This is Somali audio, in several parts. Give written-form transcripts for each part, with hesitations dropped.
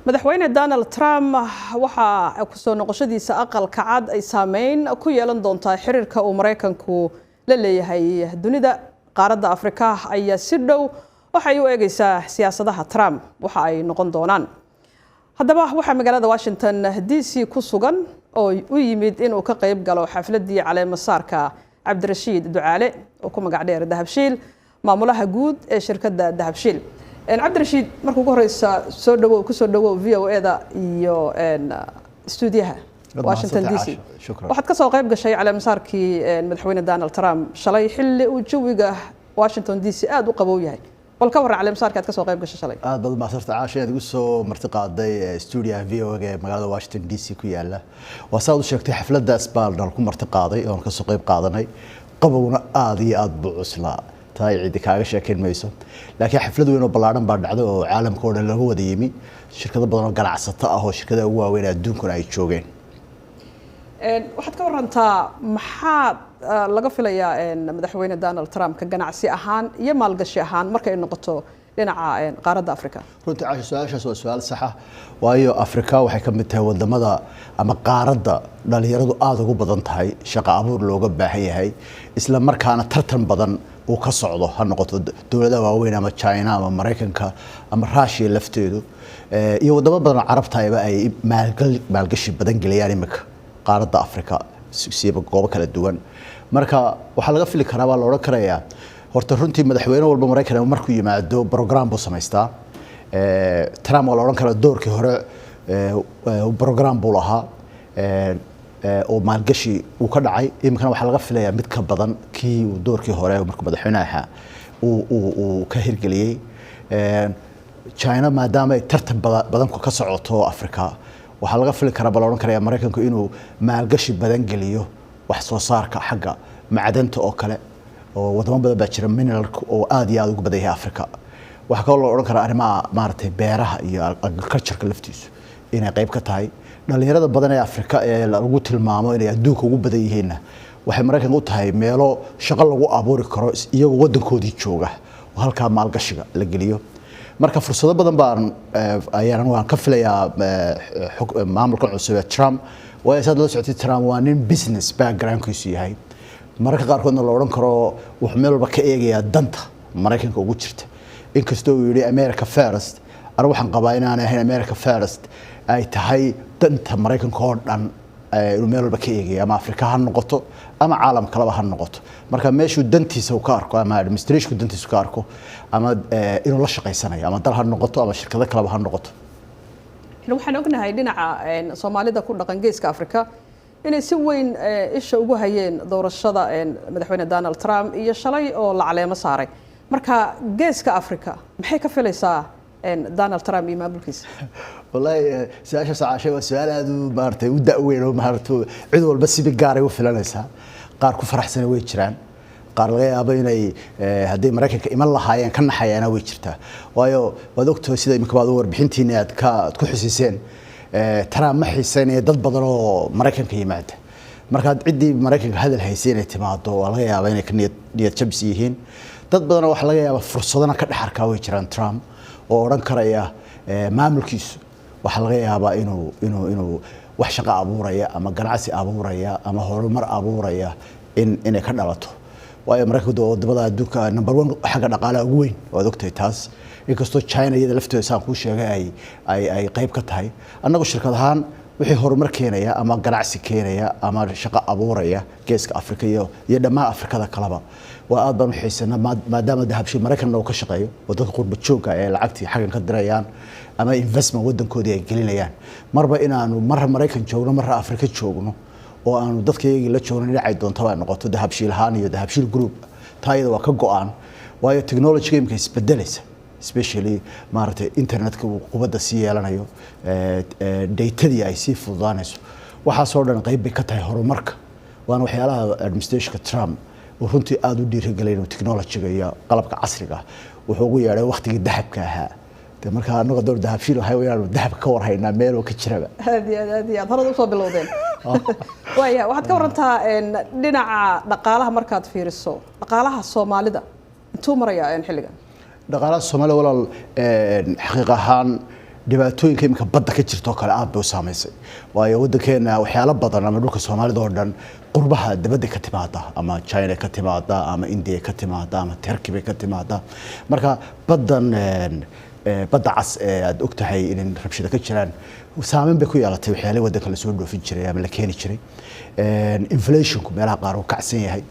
madaxweyne Donald Trump waxa ku soo noqoshadiisa aqalka cad ay saameyn ku yeelan doontaa xiriirka uu Mareykanku la leeyahay dunida qaaradda Afrika ayaa si dhow waxay u eegaysaa siyaasadaha Trump waxa ay noqon doonaan haddaba waxa magaalada Washington DC ku sugan oo u yimid inuu ka qayb galo xafladii caleema saarka Cabdirashiid Ducaale oo ku magac dheer Dahabshiil maamulaha guud ee shirkadda Dahabshiil Cabdirashiid markuu ugu horeysa soo dhawow ku soo dhawow VOA-da iyo stuudiyaha Washington DC waxaad ka soo qayb gashay caleema saarkii madaxweyne Donald Trump shalay xilli uu jawiga Washington DC aad u qabow yahay bal ka waran caleema saarka aad ka soo qayb gashay shalay aad baad maasarta caashay ugu soo martiqaaday stuudiyaha VOA-ga ee magaalada Washington DC ku yaala wasaad u sheegtay xafladaas baan ku martiqaaday oo ka soo qayb qaadanay qabowna aad iyo aad buu cuslaa taay cid kaaga sheekeen mayso laakiin xaflad weyn oo balaaran baa dhacday oo caalamka oo dhan lagu wada yimi shirkado badan oo ganacsato ah oo shirkadaha ugu waaweyn adduunka ay joogeen waxaad ka warantaa maxaa laga filayaa madaxweyne Donald Trump ka ganacsi ahaan iyo maalgashi ahaan marka ay noqoto dhinaca qaaradda Afrika runtii caasha su'aashaas waa su'aal sax ah waayo Afrika waxay ka mid tahay wadamada ama qaaradda dhalinyaradu aad ugu badan tahay shaqo abuur looga baahan yahay isla markaana tartan badan uu ka socdo ha noqoto dawladaha waaweyn ama China ama Mareykanka ama Russia lafteedu iyo wadamo badan carabta ay maalgashi badan galiyaan imika qaaradda Afrika siba goobo kala duwan marka waxa laga fili karaa waa la oran karayaa horta runtii madaxweyne walba Mareykan markuu yimaado program buu sameystaa Trump waa la oran karaa doorkii hore program buu lahaa oo maalgashi uu ka dhacay imkana waxa laga filayaa mid ka badan kii uu doorkii hore markuu madaxweynaha uu ka hirgeliyay China maadaama ay tartan badan ka socoto Afrika waxa laga fili karaa bal oran karayaa Mareykanku inuu maalgashi badan geliyo wax soo saarka xagga macdanta oo kale oo wadamo badan baa jira mineralka oo aad iyo aad ugu badan yahay Afrika waxa kale oo oran karaa arrimaha maartay beeraha iyo agriculture laftiisu inay qayb ka tahay dhalinyarada badan ee Afrika ee lagu tilmaamo inay adduunka ugu badan yihiin waxay Mareykanku u tahay meelo shaqo lagu abuuri karo iyagoo wadankoodii jooga oo halka maalgashiga la geliyo marka fursado badan baan ayaan ka filayaa maamulka cusub ee Trump way saad la socotay Trump waa nin business background-kiisu yahay marka qaarkoodna la oran karo wuxuu meel walba ka eegaya danta Mareykanka ugu jirta inkastoo uu yiri America First ana waxaan qabaa in aan ahayn America First ay tahay danta Mareykanka oo dhan inuu meel walba ka eegaya ama Afrika ha noqoto ama caalam kale ha noqoto marka meeshuu dantiisa ka arko ama administration dantiisa ka arko ama inuu la shaqeysanayo ama dal ha noqoto ama shirkado kale ha noqoto waxaan ognahay dhinaca Soomaalida ku dhaqan geeska Afrika inay si weyn isha ugu hayeen doorashada madaxweyne Donald Trump iyo shalay oo la caleema saaray marka geeska Afrika maxay ka filaysaa Donald Trump iyo maamulkiisa wallahi su'aasha saacashay waa su'aal aad u maartay u da'weyn oo maartay cid walba si gaar ah u filanaysa qaar ku faraxsan way jiraan qaar laga yaabo inay haddii Mareykanka iman lahaayeen ka naxayana way jirtaa waayo waad ogtahay sida imika baad warbixintiina aad ku xisiiseen Trump ma xiiseynaya dad badan oo Mareykanka yimaada marka ciddii Mareykanka hadal haysan ay timaado waa laga yaabaa inay ka niyad jabis yihiin dad badan waxa laga yaabaa fursadana ka dhaxarka way jiraan Trump oo oran karaya maamulkiisu waxa laga yaabaa inuu wax shaqo abuuraya ama ganacsi abuuraya ama horumar abuuraya inay ka dhalato waayo Mareykanku wadamada adduunka number 1 xagga dhaqaalaha ugu weyn waad ogtahay taas inkastoo China iyada lafteeda saan ku sheegay ay qayb ka tahay annagu shirkadahan wixii horumar keenaya ama ganacsi keenaya ama shaqo abuuraya geeska Afrika iyo dhammaan Afrikada kalaba waa aad baan u xiisanaa maadaama Dahabshiil Mareykanna uu ka shaqeeyo waddanka qurba joogga ee lacagtii xagan ka dirayaan ama investment waddankoodii ay gelinayaan marba inaanu Mareykan joogno marra Afrika joogno oo aanu dadkayga la joogno dhinacay doonto ay noqoto Dahabshiil ahaan iyo Dahabshiil group taayada waa ka go'an waayo technology imka isbedelaysa especially maartay internetka uu qubada si yeelanayo data-dii ay si fududaanayso waxa soo dhan qayb ka tahay horumarka waana waxyaalaha administration Trump oo runtii aad u dhiirigelinayo technology-ga iyo qalabka casriga wuxuu ugu yeeray waqtigii dahabka ahaa marka anaga door Dahabshiil waxay u yeeray dahab ka warhaynaa meel oo ka jiraba aad horada u soo bilowdeen waxaad ka warantaa dhinaca dhaqaalaha markaad fiiriso dhaqaalaha Soomaalida intuu maraya xilligan dhaqaalaha Soomaaliya walaal xaqiiq ahaan dhibaatooyinka imika badda ka jirto kale aad bay u saameysay waayo waddankeena waxyaalo badan ama dhulka Soomaalida oo dhan qurbaha dibadda ka timaada ama China ka timaada ama India ka timaada ama Turkey ka timaada marka badda cas aad ogtahay in rabshado ka jiraan saameyn bay ku yeelatay waxyaalo waddanka la soo dhoofin jiray ama la keeni jiray inflationku meelaha qaar uu kacsan yahay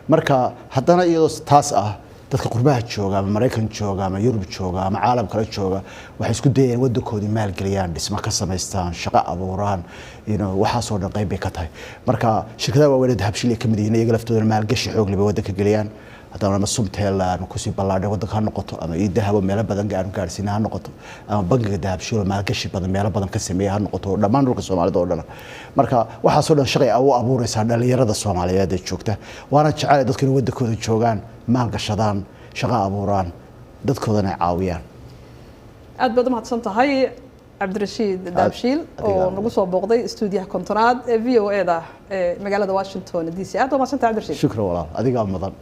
marka haddana iyadoo taas ah dadka qurbaha jooga ama Mareykan jooga ama Yurub jooga ama caalam kale jooga waxay isku dayeen waddankoodii maal galiyaan dhismo ka sameystaan shaqo abuuraan waxa soo dhan qayb ka tahay marka shirkadaha waaweyn ee habshil ka mid yihiin iyaga laftooda maalgashi xoog leh waddanka galiyaan haddana Sumtel aan ku sii ballaadhay waddanka ha noqoto ama dahabo meelo badan gaarsiin ha noqoto ama bangiga dahabshil maalgashi badan meelo badan ka sameeya ha noqoto dhammaan dhulka Soomaalida oo dhan marka waxa soo dhan shaqay u abuuraysa dhalinyarada Soomaaliyeed ee joogta waana jecel dadka in waddankooda joogaan maal gashadaan shaqo abuuraan dadkoodana caawiyaan aad baad mahadsan tahay Cabdirashiid Dahabshiil oo nagu soo booqday stuudiyaha kontonaad ee VOA da ee magaalada Washington DC aad u mahadsan tahay Cabdirashiid shukran walaal adiga mudan